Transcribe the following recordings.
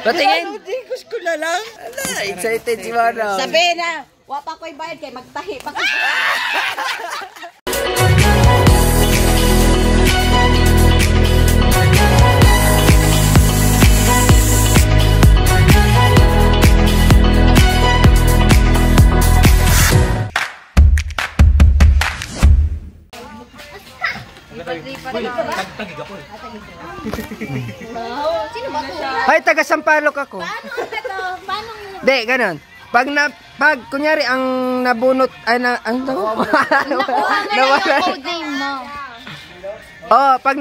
Patingin. Gcash ko na lang. Excited si Mara. Sabi na, wapa ko'y bayad kay magtahi pa. Sino ba ito? Ay, taga Sampaloc ako. Paano? Di, ganun. Pag kunyari ang nabunot, ay na, nawala. Code name mo. Oh, pag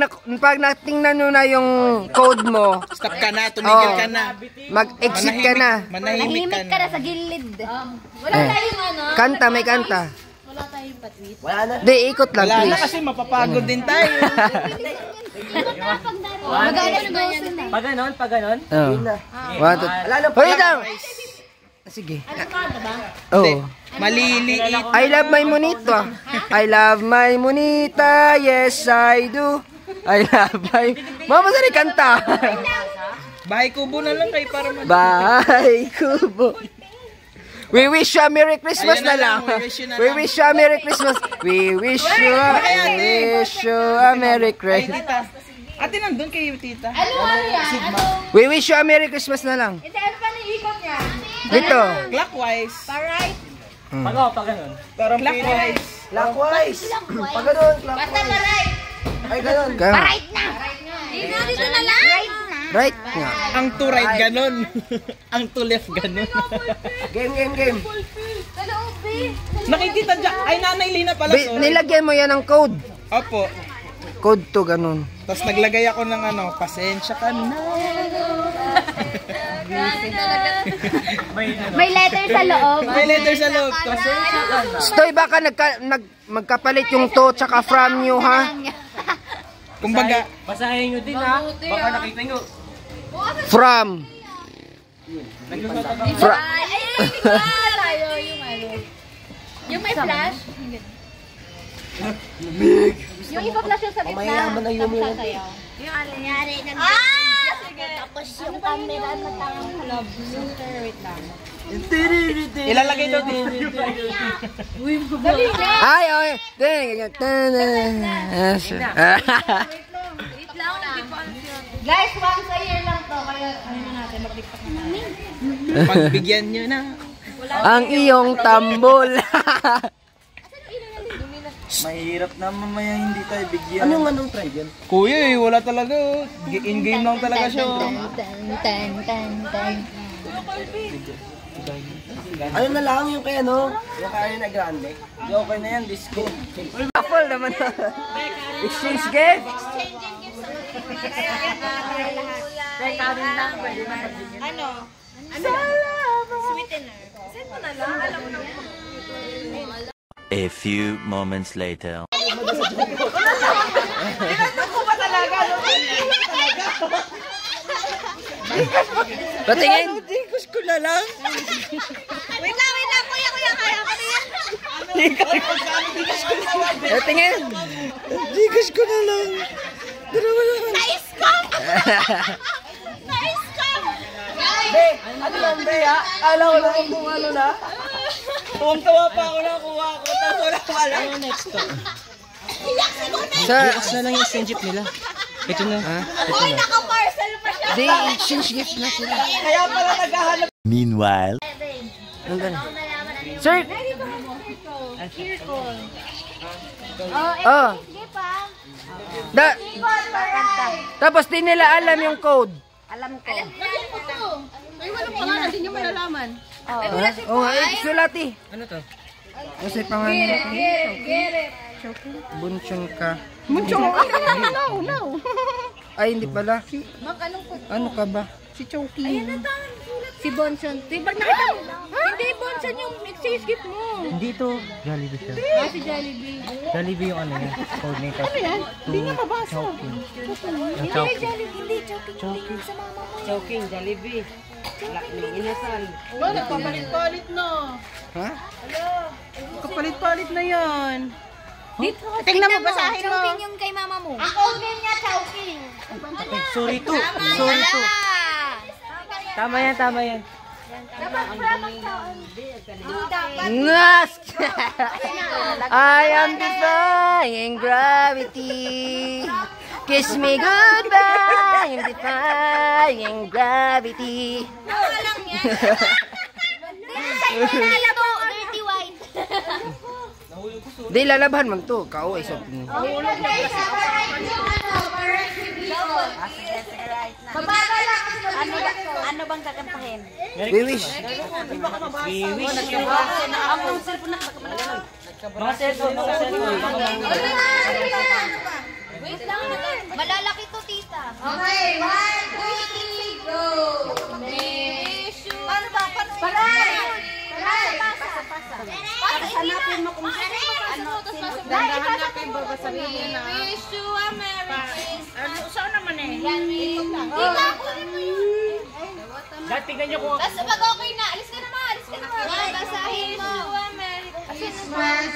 natingnan nyo na yung code mo, Stop ka na, tumigil ka na. mag-exit ka na. Manahimik Nahimik ka na sa gilid. Wala tayong ano. Kanta, may kanta. Wala tayong patwit. Di, ikot lang, Wala na please. kasi mapapagod din tayo. Magana na bosin eh. Pag ganon? Oh. One, two. Hoy, daw! Sige. Oh. Maliliit. I love my monita. I love my monita. Yes, I do. I love my... Mama, sari kanta. Bahay kubo na lang kayo para Bye, Kubo. We wish you a Merry Christmas na lang. We wish you a Merry Christmas. We wish you a Merry Christmas. Ate, nandun kayo, tita. Ano yan? We wish you a Merry Christmas na lang. Ito, ano pa na-ikot niya? Dito. Clockwise. Pa-right. Pag ganon. Clockwise. Clockwise. Pag ganun, Basta pa-right. ay ganun. Pa-right na. Dito na lang. Right na. Right nga. Ang to right ganon. Ang to left ganon. Game. Sa loob eh. Nakikita dyan. Ay, Nanay Lina pala. Sorry. Nilagyan mo yan ng code. Opo. Code to ganun. Tapos naglagay ako ng ano, pasensya ka na. May letter sa loob. May letter sa loob. Stoy, baka magkapalit yung to tsaka from you, ha? Kumbaga, Basahin nyo din ha. Baka nakita nyo. From. Yung may flash. Yung ipa-flash yung sa gitna. Mayaman na yun yun. Yung nangyari na. Sige. Tapos yung camera na tangang club. Wait lang. ilalagay daw din. Dali na. Ay, okay. Ding. Guys, once a year lang to. Kaya ano natin, mag-tiktok na namin. Pagbigyan nyo na. Ang iyong tambol. Mahirap na mamaya hindi tayo bigyan. Anong try yan? Kuya wala talaga. In-game lang talaga siya. Ano na lang yung kaya, no? Yung kaya na grande. Okay na yan, disco. Apple naman. Exchange gift. Ano? Sweetener. Send mo na lang. Alam mo na. A few moments later. Patingin. Gcash ko na lang. Wait lang, kuya, kaya kami yan. Patingin. Gcash ko na lang. Nice cam! Nice cam! Ano lang, be, ha? Alam ko lang kung ano na. Tuwang-tawa pa ako nakuha ko. Tapos wala ko alam. Ano next to? Sa, na lang yung exchange gift nila. Ito na. Uy, naka-parcel pa siya. di, exchange gift na sila. Kaya pala naghahanap. Meanwhile. Nandun. Sir! Circle. Oh. Sige pa. Tapos di nila alam yung code. Alam ko. Alam ko to. Ay, walang pangalan. Hindi nyo malalaman. Oh, sulati. Ano to? Kasi pangalan ko. Get it. Bunchong ka. No. Ay, hindi pala. Ano ka ba? Si Choki. Ayan na si Bonson. Pag nakita mo. Hindi, Bonson yung exchange gift mo. Hindi ito. Jollibee siya. Si Jollibee. Jollibee yung ano niya. Code name. Ano yan? Hindi nga mabasa. Hindi, Choking. Jollibee. Hindi, Choking. Sa mama mo. Choking, Jollibee. Inasal. Kapalit-palit na. Ha? Kapalit-palit na yan. Dito. Tingnan mo, basahin mo. Choking yung kay mama mo. Ang code name niya, Choking. Sorry to. Sorry to. Tama yan, tama yan. Nas! I am defying gravity. Kiss me goodbye. I'm defying gravity. Dirty white. Di lalaban man to. Kao ay sob. Ano bang kakantahin? We wish. Mga cellphone, mga cellphone. Wait lang. Malalaki to, tita. Okay, 1, 2, 3, go! Paano ba? Para! Hanapin mo kung ano. Hanapin mo ba sabihin na? Wish you a Merry Christmas. Saan naman eh? Tita, kunin mo yun. Dahil tignan nyo kung ako. Tapos pag okay na, alis ka naman, alis ka naman. Basahin mo. Wish you a Merry Christmas.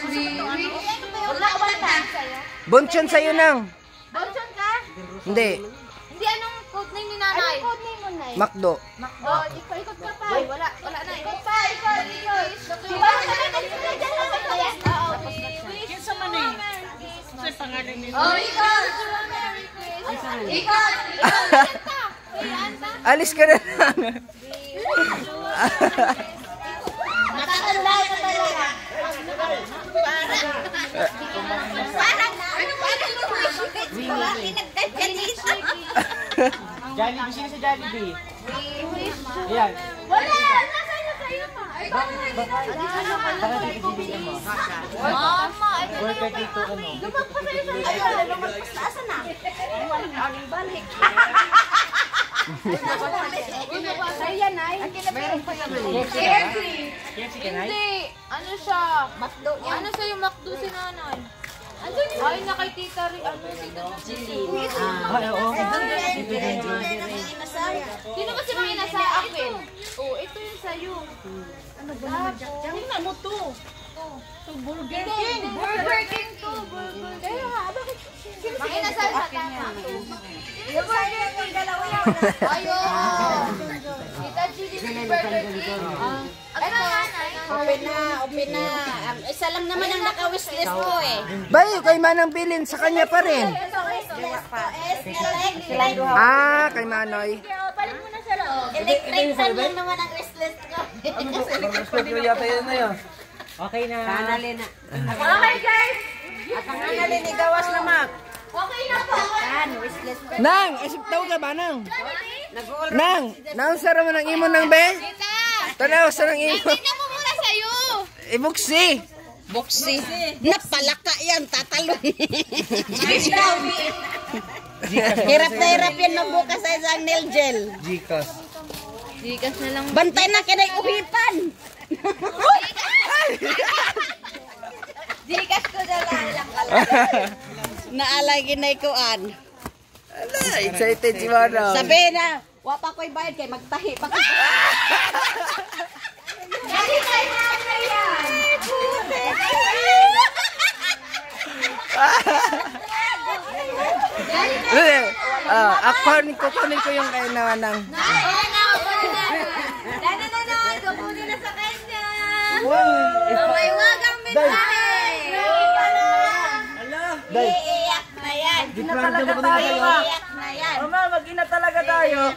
Bonchon sa'yo nang. Bonchon ka? Hindi. Hindi, anong code name ni nanay? Anong code name mo, nay? Makdo. Makdo. Ikot ka pa. Wala na. Ikot pa. Diba? Kinsa man eh? Sa pangalan nila. Oh, ikot! Ikot! Alis ka na lang. Matatanda ka talaga. Parang Jollibee, sino sa Jollibee? Ayan. wala! Nasa'yo pa! Baka dito mo. Mama! Worker dito, ano? Lumag pa sa'yo sa ayun! Lumag pa sa na! Aling balik! Ayan ay! Meron pa naman eh! KFC ka na? Hindi! Ano siya? Makdo niya? Ano sa'yo makdo si nanay? Ay, na kay tita rin. Ano, tita Jilly. Ay, oo. Sino ba si mga nasa akin? Oh, ito yung sa'yo. Ano ba? Tingnan mo to. Burger King. Burger King to. Burger King. Kaya nga, bakit? Mga nasa akin niya. Yung Burger King, dalawa yan. Ayun. Tita Jilly, Burger King. Ano nga, Open na. Isa lang naman ang naka-wishlist ko eh. Bayo, kay Manang bilin sa kanya pa rin. Kay Manoy. Balik mo na sa loob. Electric fan lang naman ang wishlist ko. Okay na. Okay, guys. At ang analin ni Gawas na Mac. Okay na po. Wishlist ko. Nang, isip tao ka ba, Nang? Nang, nausara mo ng imo ng be? Tita. Tanaw sa ng imo. Tingnan mo muna sa'yo. Ibuksi. Boxy. Napalaka yan, tataloy. Hirap na hirap yan magbukas sa isang nail gel. Gcash. Digas na lang. Bantay na kinay uhipan. Digas ko na lang. Naalay kinay kuan. Ala, excited si Manang. Sabi na, wapa ko'y bayad kay magtahi pa. Dali tayo na yan. Kukunin ko yung kay Manang. Kukunin na sa kanya. May wagang mensahe. Iiyak na yan. Iiyak na yan. Mama, mag-ina talaga tayo.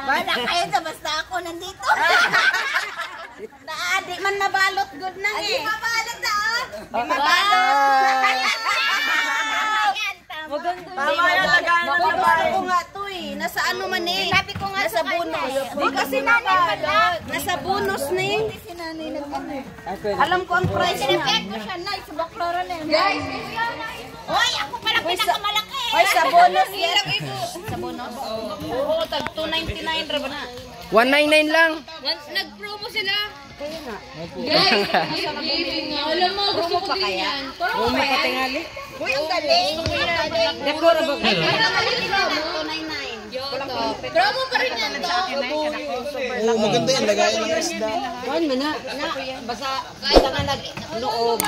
Bala kayo sa basta ako nandito. Naadi man nabalot good na eh. Di mabalot na ah. Di mabalot. Tama yan, lagaan na Mabalot ko nga to eh. Nasa ano man eh. Sabi ko nga Nasa bonus. Di kasi nanay pala. Nasa bonus na eh. Alam ko ang price niya. Pinapiyag ko siya na. Subaklaro na yun. Guys, hoy, ako pala pinakamalaki. Hoy, sa bonus yan. Sa bonus? Oo, tag 299 ra ba na? 199 lang. Nag-promo sila. Guys, alam mo, gusto ko din yan. Promo pa yan. Uy, ang galing. Dekora ba kayo? 299. Promo pa rin yan to. Oo, maganda yan. Lagayan ng isda. Basta, basta nga nag-loob.